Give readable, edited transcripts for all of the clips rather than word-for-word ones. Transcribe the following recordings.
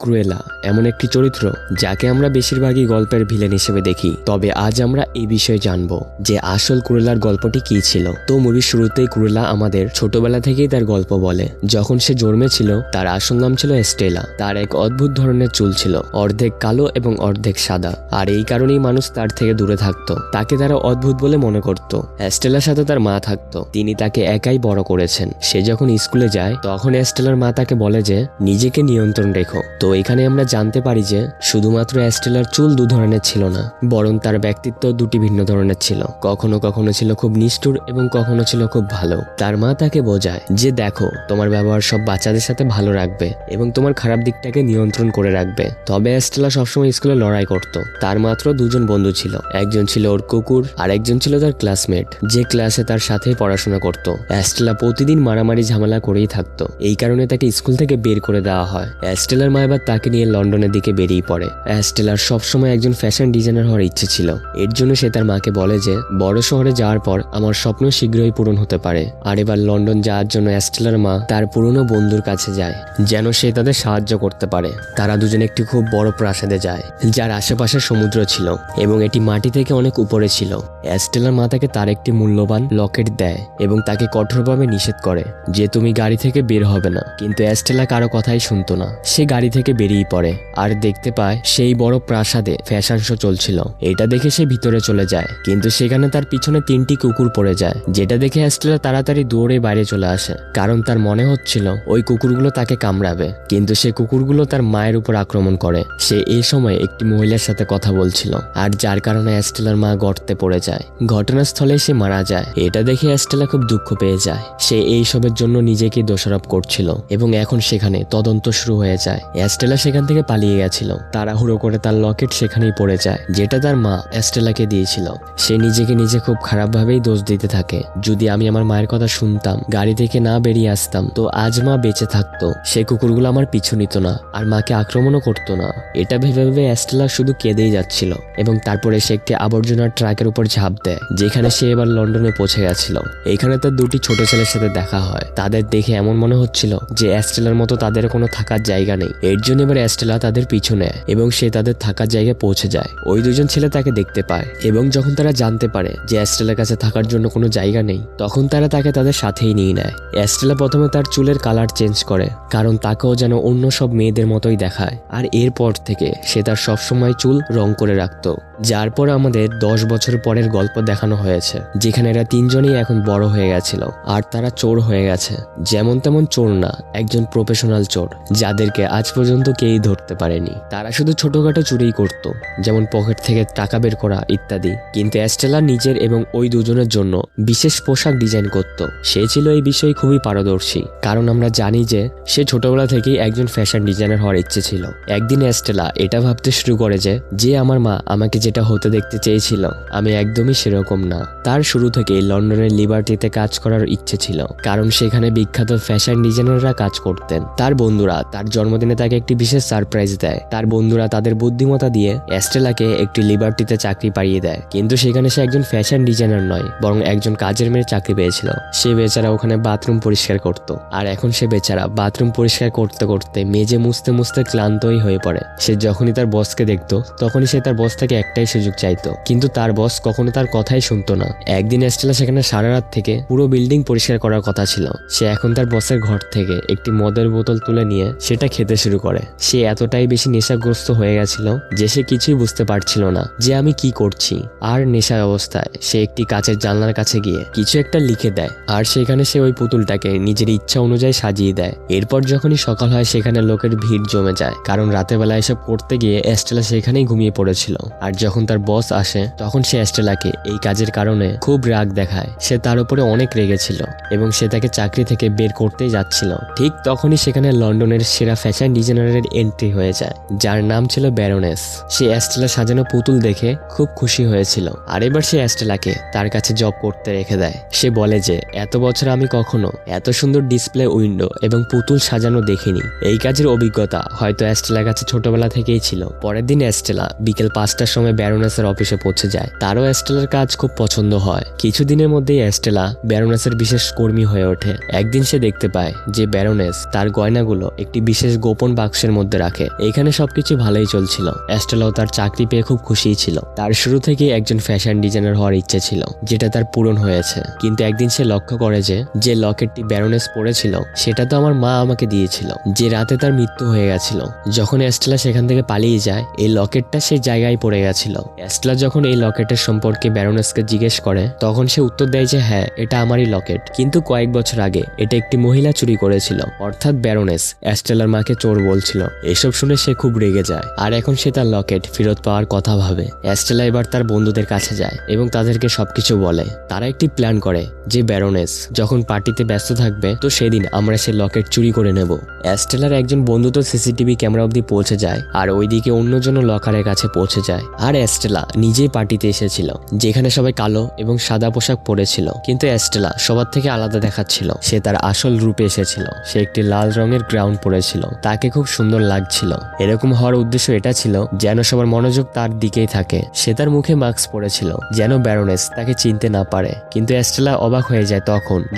Cruella এমন একটি চরিত্র যাকে আমরা বেশিরভাগই গল্পের ভিলেন হিসেবে দেখি। তবে আজ আমরা এই বিষয়ে জানবো যে আসল ক্রুয়েলার গল্পটি কি ছিল। তো মুভির শুরুতেই ক্রুয়েলা আমাদের ছোটবেলা থেকেই তার গল্প বলে। যখন সে জন্মেছিল তার আসল নাম ছিল এস্টেলা। তার এক অদ্ভুত ধরনের চুল ছিল, অর্ধেক কালো এবং অর্ধেক সাদা, আর এই কারণেই মানুষ তার থেকে দূরে থাকতো। তাকে তারা অদ্ভুত বলে মনে করত। এস্টেলার সাথে তার মা থাকতো, তিনি তাকে একাই বড় করেছেন। সে যখন স্কুলে যায় তখন এস্টেলার মা তাকে বলে যে নিজেকে নিয়ন্ত্রণ রেখো। তো এখানে আমরা জানতে পারি যে শুধুমাত্র এস্টেলার চুল দু ধরনের ছিল না, বরং তার ব্যক্তিত্ব দুটি ভিন্ন ধরনের ছিল। কখনো কখনো ছিল খুব নিষ্ঠুর এবং কখনো ছিল খুব ভালো। তার মা তাকে বোঝায় যে দেখো, তোমার ব্যবহার সব বাচ্চাদের সাথে ভালো রাখবে এবং তোমার খারাপ দিকটাকে নিয়ন্ত্রণ করে রাখবে। তবে এস্টেলা সবসময় স্কুলে লড়াই করত। তার মাত্র দুজন বন্ধু ছিল, একজন ছিল ওর কুকুর আর একজন ছিল তার ক্লাসমেট, যে ক্লাসে তার সাথে পড়াশোনা করত। এস্টেলা প্রতিদিন মারামারি ঝামেলা করেই থাকতো, এই কারণে তাকে স্কুল থেকে বের করে দেওয়া হয়। এস্টেলার মা এবার তাকে নিয়ে লন্ডনের দিকে বেরিয়ে পড়ে। এস্টেলার সবসময় একজন ফ্যাশন ডিজাইনার হওয়ার ইচ্ছে ছিল। এর জন্য সে তার মাকে বলে যে বড় শহরে যাওয়ার পর আমার স্বপ্ন শীঘ্রই পূরণ হতে পারে। আর এবার লন্ডন যাওয়ার জন্য এস্টেলার মা তার পুরনো বন্ধুর কাছে যায় যেন সে তাদের সাহায্য করতে পারে। তারা দুজন একটি খুব বড় প্রাসাদে যায় যার আশেপাশে সমুদ্র ছিল এবং এটি মাটি থেকে অনেক উপরে ছিল। এস্টেলার মা তাকে তার একটি মূল্যবান লকেট দেয় এবং তাকে কঠোরভাবে নিষেধ করে যে তুমি গাড়ি থেকে বের হবে না। কিন্তু এস্টেলা কারো কথাই শুনতো না। সে গাড়ি থেকে বেরিয়ে পড়ে আর দেখতে পায় সেই বড় প্রাসাদে ফ্যাশন শো চলছিল। এটা দেখে সে ভিতরে চলে যায়, কিন্তু সেখানে তার পিছনে তিনটি কুকুর পড়ে যায়, যেটা দেখে এস্টেলা তাড়াতাড়ি দৌড়ে বাইরে চলে আসে, কারণ তার মনে হচ্ছিল ওই কুকুরগুলো তাকে কামড়াবে। কিন্তু সে কুকুরগুলো তার মায়ের উপর আক্রমণ করে। সে এই সময় একটি মহিলার সাথে কথা বলছিল, আর যার কারণে এস্টেলার মা গর্তে পড়ে যায়। ঘটনাস্থলে সে মারা যায়। এটা দেখে এস্টেলা খুব দুঃখ পেয়ে যায়। সে এইসবের জন্য নিজেকে দোষারোপ করছিল এবং এখন সেখানে তদন্ত শুরু হয়ে যায়। এস্টেলা সেখান থেকে পালিয়ে গেছিল। তাড়াহুড়ো করে তার লকেট সেখানেই পড়ে যায়, যেটা তার মা এস্টেলাকে দিয়েছিল। সে নিজেকে নিজে খুব খারাপভাবেই দোষ দিতে থাকে। যদি আমি আমার মায়ের কথা শুনতাম, গাড়ি থেকে না বেরিয়ে আসতাম, তো আজ মা বেঁচে থাকতো। সে কুকুরগুলো আমার পিছু নিত না আর মাকে আক্রমণও করতো না। এটা ভেবে ভেবে এস্টেলা শুধু কেঁদেই যাচ্ছিল এবং তারপরে সে একটি আবর্জনার ট্রাকের উপর ঝাঁপ দেয়, যেখানে সে এবার লন্ডনে পৌঁছে গেছিল। এইখানে তার দুটি ছোট ছেলের সাথে দেখা হয়। তাদের দেখে এমন মনে হচ্ছিল যে এস্টেলার মতো তাদের কোনো থাকার জায়গা নেই। এর জন্য এবার এস্টেলা তাদের পিছু নেয় এবং সে তাদের থাকার জায়গায় পৌঁছে যায়। ওই দুজন ছেলে তাকে দেখতে পায় এবং যখন তারা জানতে পারে যে এস্টেলার কাছে থাকার জন্য কোনো জায়গা নেই, তখন তারা তাকে তাদের সাথেই নিয়ে নেয়। এস্টেলা প্রথমে তার চুলের কালার চেঞ্জ করে, কারণ তাকেও যেন অন্য সব মেয়েদের মতোই দেখায়। আর এরপর থেকে সে তার সবসময় চুল রং করে রাখতো। যার পর আমাদের 10 বছর পরের গল্প দেখানো হয়েছে, যেখানে এরা তিনজনই এখন বড় হয়ে গেছিল আর তারা চোর হয়ে গেছে। যেমন তেমন চোর না, একজন প্রফেশনাল চোর, যাদেরকে আজ পর্যন্ত কেউই ধরতে পারেনি। তারা শুধু ছোটখাটো চুরিই করত, যেমন পকেট থেকে টাকা বের করা ইত্যাদি। কিন্তু এস্টেলা নিজের এবং ওই দুজনের জন্য বিশেষ পোশাক ডিজাইন করত। সে ছিল এই বিষয়ে খুবই পারদর্শী, কারণ আমরা জানি যে সে ছোটবেলা থেকেই একজন ফ্যাশন ডিজাইনার হওয়ার ইচ্ছে ছিল। একদিন এস্টেলা এটা ভাবতে শুরু করে যে আমার মা আমাকে যেটা হতে দেখতে চেয়েছিল আমি একদমই সেরকম না। তার শুরু থেকেই লন্ডনের লিবার্টিতে কাজ করার ইচ্ছে ছিল, কারণ সেখানে বিখ্যাত ফ্যাশন ডিজাইনাররা কাজ করতেন। তার বন্ধুরা তার জন্মদিনে তাকে একটি বিশেষ সারপ্রাইজ দেয়। তার বন্ধুরা তাদের বুদ্ধিমত্তা দিয়ে এস্টেলাকে একটি লিবার্টিতে চাকরি পাইয়ে দেয়, কিন্তু সেখানে সে একজন ফ্যাশন ডিজাইনার নয়, বরং একজন কাজের মেয়ের চাকরি পেয়েছিল। সে বেচারা ওখানে বাথরুম পরিষ্কার করত, আর এখন সে বেচারা বাথরুম পরিষ্কার করতে করতে মেজে মুছতে মুছতে ক্লান্তই হয়ে পড়ে। সে যখনই তার বসকে দেখতো তখনই সে তার বস থেকে একটাই সুযোগ চাইতো, কিন্তু তার বস কখনো তার কথাই শুনতো না। একদিন এস্টেলা সেখানে সারা রাত থেকে পুরো বিল্ডিং পরিষ্কার করার কথা ছিল। সে এখন তার বসের ঘর থেকে একটি মদের বোতল তুলে নিয়ে সেটা খেতে শুরু করে। সে এতটাই বেশি নেশাগ্রস্ত হয়ে গেছিল যে সে কিছুই বুঝতে পারছিল না যে আমি কি করছি। আর নেশার অবস্থায় সে একটি কাচের জানলার কাছে গিয়ে কিছু একটা লিখে দেয়, আর সেখানে সে ওই পুতুলটাকে নিজের ইচ্ছা অনুযায়ী সাজিয়ে দেয়। এরপর যখনই সকাল হয় সেখানে লোকের ভিড় জমে যায়, কারণ রাতের বেলা এসব করতে গিয়ে এস্টেলা সেখানেই ঘুমিয়ে পড়েছিল। আর যখন তার বস আসে তখন সে এস্টেলাকে এই কাজের কারণে খুব রাগ দেখায়। সে তার উপরে অনেক রেগেছিল এবং সে তাকে চাকরি থেকে বের করতেই যাচ্ছিল। ঠিক তখনই সেখানে লন্ডনের সেরা ফ্যাশন ডিজাইনারের এন্ট্রি হয়ে যায়, যার নাম ছিল ব্যারোনেস। সে এস্টেলা সাজানো পুতুল দেখে খুব খুশি হয়েছিল, আর এবার সে এস্টেলাকে তার কাছে জব করতে রেখে দেয়। সে বলে যে এত বছর আমি কখনো এত সুন্দর ডিসপ্লে উইন্ডো এবং পুতুল সাজানো দেখিনি। এই কাজের অভিজ্ঞতা হয়তো এস্টেলার কাছে ছোটবেলা থেকেই ছিল। পরের দিন এস্টেলা বিকেল 5টার সময় সময় ব্যারোনেসের অফিসে পৌঁছে যায়। তারও এস্টেলার কাজ খুব পছন্দ হয়। কিছুদিনের মধ্যেই এস্টেলা ব্যারোনেসের বিশেষ কর্মী হয়ে ওঠে। একদিন সে দেখতে পায় যে ব্যারোনেস তার গয়নাগুলো একটি বিশেষ গোপন বাক্সের মধ্যে রাখে। এখানে সবকিছু ভালোই চলছিল। এস্টেলাও তার চাকরি পেয়ে খুব খুশিই ছিল। তার শুরু থেকেই একজন ফ্যাশন ডিজাইনার হওয়ার ইচ্ছে ছিল, যেটা তার পূরণ হয়েছে। কিন্তু একদিন সে লক্ষ্য করে যে লকেটটি ব্যারোনেস পরেছিল সেটা তো আমার মা আমাকে দিয়েছিল, যে রাতে তার মৃত্যু হয়ে গেছিল। যখন এস্টেলা সেখান থেকে পালিয়ে যায়, এই লকেটটা সেই জায়গায় পড়ে গেছিল। এস্টেলা যখন এই লকেটের সম্পর্কে ব্যারোনেসকে জিজ্ঞেস করে, তখন সে উত্তর দেয় যে হ্যাঁ, এটা আমারই লকেট, কিন্তু কয়েক বছর আগে এটা একটি মহিলা চুরি করেছিল। অর্থাৎ ব্যারোনেস এস্টেলার মাকে চোর বলছিল। এসব শুনে সে খুব রেগে যায়, আর এখন সে তার লকেট ফেরত পাওয়ার কথা ভাবে। এস্টেলা এবার তার বন্ধুদের কাছে যায় এবং তাদেরকে সবকিছু বলে। তারা একটি প্ল্যান করে যে ব্যারোনেস যখন পার্টিতে ব্যস্ত থাকবে, তো সেদিন আমরা সে লকেট চুরি করে নেব। এস্টেলার একজন বন্ধু তো সিসিটিভি ক্যামেরা অব্দি পৌঁছে যায়, আর ওইদিকে অন্যজন লকারের কাছে পৌঁছে যায়। আর এস্টেলা নিজেই পার্টিতে এসেছিল, যেখানে সবাই কালো এবং সাদা পোশাক পরেছিল, কিন্তু এস্টেলা সবার থেকে আলাদা দেখাচ্ছিল। সে তার আসল রূপে এসেছিল। সে একটি লাল রঙের গ্রাউন্ড পরেছিল, তাকে খুব সুন্দর লাগছিল। এরকম হওয়ার উদ্দেশ্য এটা ছিল যেন সবার মনোযোগ তার দিকেই থাকে। সে তার মুখে মাস্ক পরেছিল যেন ব্যারোনেস তাকে চিনতে না পারে। কিন্তু এস্টেলা অবাক হয়ে যায়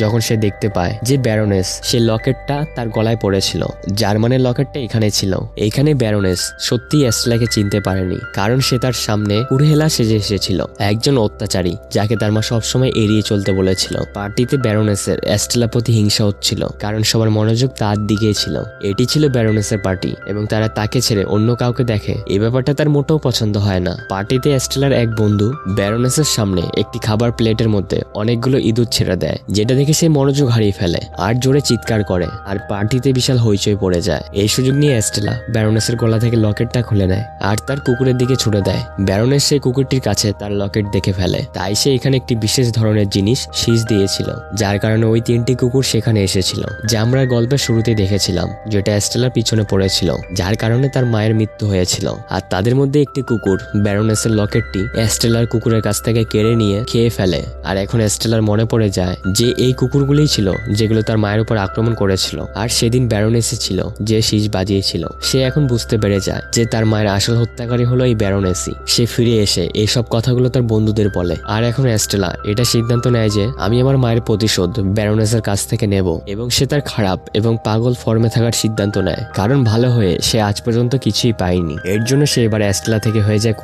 যখন সে দেখতে পায় যে ব্যারোনেস সে লকেটটা তার গলায় পড়েছিল, যার মানে লকেটটা এখানে ছিল। এইখানে ব্যারোনেস সত্যি এস্টেলাকে চিনতে পারেনি, কারণ সে তার সামনে কুরহেলা সেজে এসেছিল, একজন অত্যাচারী যাকে তার মা সবসময় এড়িয়ে চলতে বলেছিল। পার্টিতে ব্যারোনেসের এস্টেলা প্রতি হিংসা হচ্ছিল, কারণ সবার মনোযোগ তার দিকেই ছিল। এটি ছিল ব্যারোনেসের পার্টি এবং তারা তাকে ছেড়ে অন্য কাউকে দেখে, এই ব্যাপারটা তার মোটেও পছন্দ হয় না। পার্টিতে এস্টেলার এক বন্ধু ব্যারোনেসের সামনে একটি খাবার প্লেটের মধ্যে অনেকগুলো ইঁদুর ছেড়ে দেয়, যেটা দেখে সে মনোযোগ হারিয়ে ফেলে আর জোরে চিৎকার করে, আর পার্টিতে বিশাল হইচই পড়ে যায়। এই সুযোগ নিয়ে এস্টেলা ব্যারোনেসের গলা থেকে লকেটটা খুলে নেয় আর তার কুকুরের দিকে ছুড়ে দেয়। ব্যারোনেস সেই কুকুরটির কাছে তার লকেট দেখে ফেলে, তাই সে এখানে একটি বিশেষ ধরনের জিনিস শীষ দিয়েছিল, যার কারণে ওই 3টি কুকুর সেখানে এসেছিল, যা আমরা গল্পের শুরুতেই দেখেছিলাম, যেটা এস্টেলার পিছনে পড়েছিল, যার কারণে তার মায়ের মৃত্যু হয়েছিল। আর তাদের মধ্যে একটি কুকুর ব্যারোনেসের লকেটটি এস্টেলার কুকুরের কাছ থেকে কেড়ে নিয়ে খেয়ে ফেলে। আর এখন এস্টেলার মনে পড়ে যায় যে এই কুকুরগুলোই ছিল যেগুলো তার মায়ের উপর আক্রমণ করেছিল, আর সেদিন ব্যারোনেসই ছিল যে শীষ বাজিয়েছিল। সে এখন বুঝতে পেরে যায় যে তার মায়ের আসল হত্যাকারী হলো এই ব্যারোনেসই। সে ফিরে এসে এইসব কথাগুলো তার বন্ধুদের বলে, আর এখন এস্টেলা এটা সিদ্ধান্ত নেয় যে আমি আমার মায়ের প্রতিশোধ ব্যারোনেসের কাছ থেকে নেব, এবং সে তার খারাপ এবং পাগল ফর্মে থাকার সিদ্ধান্ত নেয়, কারণ ভালো হয়ে সে আজ পর্যন্ত কিছুই পায়নি। এর জন্য সে এবার এস্টেলা থেকে হয়ে যায়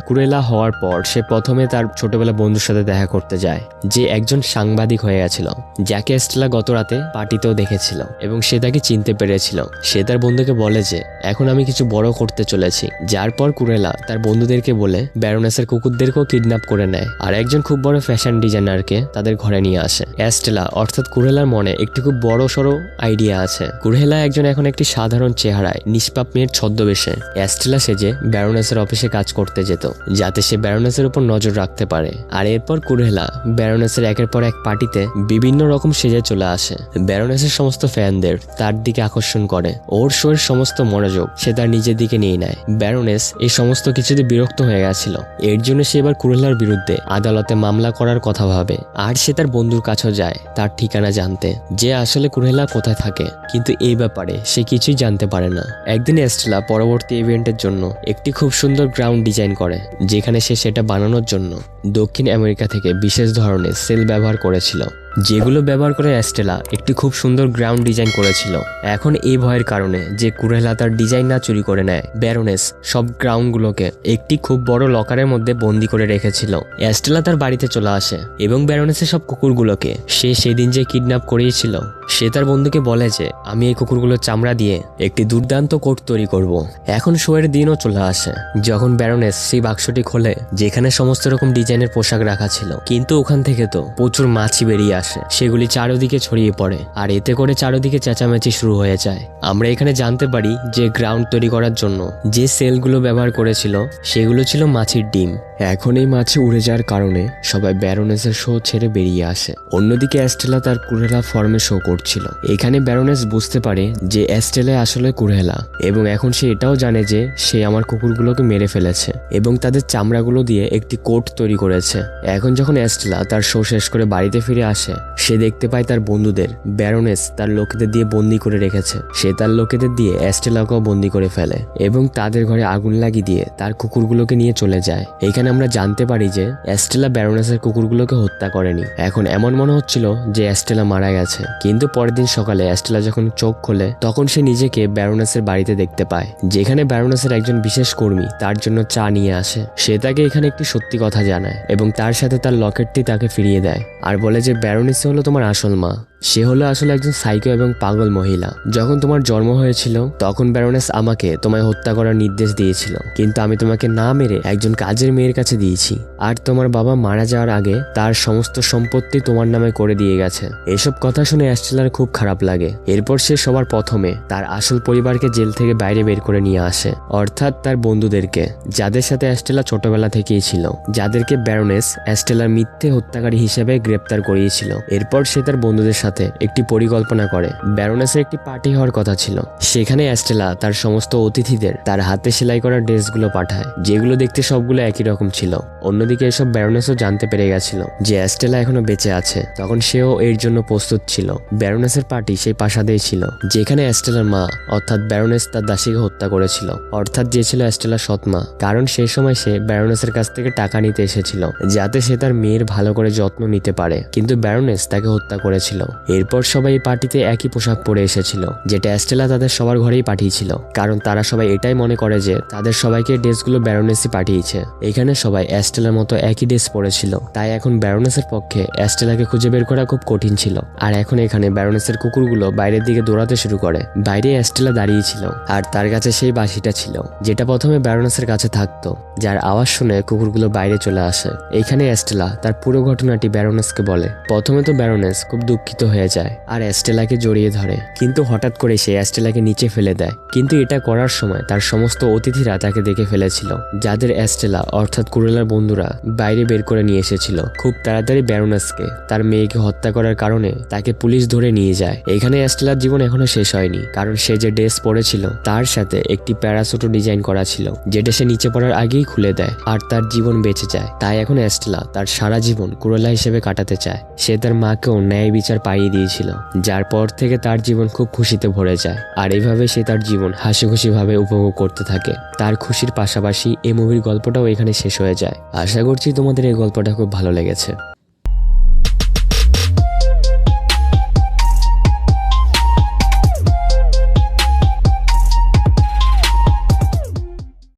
কুরেলা হওয়ার পর সে প্রথমে তার ছোটবেলা বন্ধুর সাথে দেখা করতে যায়, যে একজন সাংবাদিক হয়ে গেছিল, যাকে এস্টেলা গত রাতে পার্টিতেও দেখেছিল, এবং সে তাকে চিনতে পেরেছিল। সে তার বন্ধুকে বলে যে এখন আমি কিছু বড় করতে চলেছি, যার পর কুরেলা তার বন্ধুদেরকে বলে ব্যারোনেসের কুকুরদেরকেও কিডন্যাপ করে নেয়, আর একজন খুব বড় ফ্যাশন ডিজাইনারকে তাদের ঘরে নিয়ে আসে। এস্টেলা অর্থাৎ কুরেলার মনে একটি খুব বড় সড়ো আইডিয়া আছে। কুরেলা এখন একটি সাধারণ চেহারায় নিষ্পাপ মেয়ের ছদ্মবেশে এস্টেলা সেজে ব্যারোনেসের অফিসে কাজ করতে যেত, যাতে সে ব্যারোনেসের উপর নজর রাখতে পারে। আর এরপর কুরেলা ব্যারোনেসের একের পর এক পার্টিতে বিভিন্ন রকম সেজে চলে আসে। ব্যারোনেসের সমস্ত ফ্যানদের তার দিকে আকর্ষণ করে, ওর শোয়ের সমস্ত মনোযোগ সে তার নিজের দিকে নিয়ে নেয়। ব্যারোনেস এই সমস্ত কিছুতে বিরক্ত হয়ে গেছিল, এর জন্য সে এবার কুরেলার বিরুদ্ধে আদালতে মামলা করার কথা ভাবে। আর সে তার বন্ধুর কাছেও যায় তার ঠিকানা জানতে, যে আসলে কুরেলা কোথায় থাকে, কিন্তু এই ব্যাপারে সে কিছুই জানতে পারে না। একদিন এস্টেলা পরবর্তী ইভেন্টের জন্য একটি খুব সুন্দর গ্রাউন্ড ডিজাইন করে, যেখানে সে সেটা বানানোর জন্য দক্ষিণ আমেরিকা থেকে বিশেষ ধরনের সেল ব্যবহার করেছিল, যেগুলো ব্যবহার করে এস্টেলা একটি খুব সুন্দর গ্রাউন্ড ডিজাইন করেছিল। এখন এই ভয়ের কারণে যে কুরেলা তার ডিজাইন না চুরি করে নেয়, ব্যারোনেস সব গ্রাউন্ডগুলোকে একটি খুব বড় লকারের মধ্যে বন্দি করে রেখেছিল। এস্টেলা তার বাড়িতে চলে আসে এবং ব্যারোনেসের সব কুকুরগুলোকে সে সেদিন যে কিডন্যাপ করিয়েছিল, সে তার বন্ধুকে বলে যে আমি এই কুকুরগুলোর চামড়া দিয়ে একটি দুর্দান্ত কোট তৈরি করব। এখন শোয়ের দিনও চলে আসে, যখন ব্যারোনেস সেই বাক্সটি খোলে যেখানে সমস্ত রকম ডিজাইনের পোশাক রাখা ছিল, কিন্তু ওখান থেকে তো প্রচুর মাছি বেরিয়ে আসে, সেগুলি চারদিকে ছড়িয়ে পড়ে, আর এতে করে চারদিকে চেঁচামেচি শুরু হয়ে যায়। আমরা এখানে জানতে পারি যে গ্রাউন্ড তৈরি করার জন্য যে সেলগুলো ব্যবহার করেছিল সেগুলো ছিল মাছির ডিম। এখন এই মাছি উড়ে যাওয়ার কারণে সবাই ব্যারোনেসের শো ছেড়ে বেরিয়ে আসে। অন্যদিকে এস্টেলা তার কুরেলা ফর্মে শো করছিল। এখানে ব্যারোনেস বুঝতে পারে যে এস্টেলা আসলে কুরেলা, এবং এখন সে এটাও জানে যে সে আমার কুকুরগুলোকে মেরে ফেলেছে এবং তাদের চামড়াগুলো দিয়ে একটি কোট তৈরি করেছে। এখন যখন অ্যাস্টেলা তার শো শেষ করে বাড়িতে ফিরে আসে, সে দেখতে পায় তার বন্ধুদের ব্যারোনেস তার লোকেদের দিয়ে বন্দি করে রেখেছে। সে তার লোকেদের দিয়ে অ্যাস্টেলাকেও বন্দি করে ফেলে এবং তাদের ঘরে আগুন লাগিয়ে দিয়ে তার কুকুরগুলোকে নিয়ে চলে যায়। এখানে আমরা জানতে পারি যে অ্যাস্টেলা ব্যারোনেসের কুকুরগুলোকে হত্যা করেনি। এখন এমন মনে হচ্ছিল যে অ্যাস্টেলা মারা গেছে, কিন্তু পরের দিন সকালে অ্যাস্টেলা যখন চোখ খোলে তখন সে নিজেকে ব্যারোনেসের বাড়িতে দেখতে পায়, যেখানে ব্যারোনেসের একজন বিশেষ কর্মী তার জন্য চা নিয়ে আসে। সে তাকে এখানে একটি সত্যি কথা জানায় এবং তার সাথে তার লকেটটি তাকে ফিরিয়ে দেয় আর বলে যে ব্যারোনেস হলো তোমার আসল মা। সে হলো আসলে একজন সাইকো এবং পাগল মহিলা। যখন তোমার জন্ম হয়েছিল তখন ব্যারোনেস আমাকে তোমায় হত্যা করার নির্দেশ দিয়েছিল, কিন্তু আমি তোমাকে না মেরে একজন কাজের মেয়ের কাছে দিয়েছি। আর তোমার বাবা মারা যাওয়ার আগে তার সমস্ত সম্পত্তি তোমার নামে করে দিয়ে গেছে। এসব কথা শুনে অ্যাস্টেলার খুব খারাপ লাগে। এরপর সে সবার প্রথমে তার আসল পরিবারকে জেল থেকে বাইরে বের করে নিয়ে আসে, অর্থাৎ তার বন্ধুদেরকে, যাদের সাথে অ্যাস্টেলা ছোটবেলা থেকেই ছিল, যাদেরকে ব্যারোনেস অ্যাস্টেলার মিথ্যে হত্যাকারী হিসেবে গ্রেপ্তার করিয়েছিল। এরপর সে তার বন্ধুদের সাথে একটি পরিকল্পনা করে। ব্যারোনেসের একটি পার্টি হওয়ার কথা ছিল, সেখানে অ্যাস্টেলা তার সমস্ত অতিথিদের তার হাতে সেলাই করা ড্রেসগুলো পাঠায়, যেগুলো দেখতে সবগুলো একই রকম ছিল। অন্যদিকে এসব ব্যারোনেসও জানতে পেরে গেছিল যে অ্যাস্টেলা এখনো বেঁচে আছে, তখন সেও এর জন্য প্রস্তুত ছিল। ব্যারোনেসের পার্টি সেই প্রাসাদেই ছিল যেখানে অ্যাস্টেলার মা অর্থাৎ ব্যারোনেস তার দাসীকে হত্যা করেছিল, অর্থাৎ যে ছিল অ্যাস্টেলার সৎমা, কারণ সেই সময় সে ব্যারোনেসের কাছ থেকে টাকা নিতে এসেছিল যাতে সে তার মেয়ের ভালো করে যত্ন নিতে পারে, কিন্তু ব্যারোনেস তাকে হত্যা করেছিল। এরপর সবাই এই পার্টিতে একই পোশাক পরে এসেছিল, যেটা অ্যাস্টেলা তাদের সবার ঘরেই পাঠিয়েছিল, কারণ তারা সবাই এটাই মনে করে যে তাদের সবাইকে ড্রেসগুলো ব্যারোনেসই পাঠিয়েছে। এখানে সবাই অ্যাস্টেলার মতো একই ড্রেস পরেছিল, তাই এখন ব্যারোনেসের পক্ষে অ্যাস্টেলাকে খুঁজে বের করা খুব কঠিন ছিল। আর এখন এখানে ব্যারোনেসের কুকুরগুলো বাইরের দিকে দৌড়াতে শুরু করে। বাইরে অ্যাস্টেলা দাঁড়িয়েছিল আর তার কাছে সেই বাঁশিটা ছিল, যেটা প্রথমে ব্যারোনেসের কাছে থাকতো, যার আওয়াজ শুনে কুকুরগুলো বাইরে চলে আসে। এইখানে অ্যাস্টেলা তার পুরো ঘটনাটি ব্যারোনেসকে বলে। প্রথমে তো ব্যারোনেস খুব দুঃখিত হয়ে যায় আর অ্যাস্টেলাকে জড়িয়ে ধরে, কিন্তু হঠাৎ করে সে অ্যাস্টেলাকে নিচে ফেলে দেয়। কিন্তু এটা করার সময় তার সমস্ত অতিথিরা তাকে দেখে ফেলেছিল, যাদের অ্যাস্টেলা অর্থাৎ কুরেলার বন্ধুরা বাইরে বের করে নিয়ে এসেছিল। খুব তাড়াতাড়ি ব্যারোনেসকে তার মেয়েকে হত্যা করার কারণে তাকে পুলিশ ধরে নিয়ে যায়। এখানে অ্যাস্টেলার জীবন এখনো শেষ হয়নি, কারণ সে যে ড্রেস পরেছিল তার সাথে একটি প্যারাসুটও ডিজাইন করা ছিল, যেটা সে নিচে পড়ার আগেই খুলে দেয় আর তার জীবন বেঁচে যায়। তাই এখন অ্যাস্টেলা তার সারা জীবন কুরেলা হিসেবে কাটাতে চায়। সে তার মাকেও ন্যায় বিচার পাইয়ে দিয়েছিল, যার পর থেকে তার জীবন খুব খুশিতে ভরে যায়। আর এইভাবে সে তার জীবন হাসি খুশি ভাবে উপভোগ করতে থাকে। তার খুশির পাশাপাশি এই মুভির গল্পটাও এখানে শেষ হয়ে যায়। আশা করছি তোমাদের এই গল্পটা খুব ভালো লেগেছে।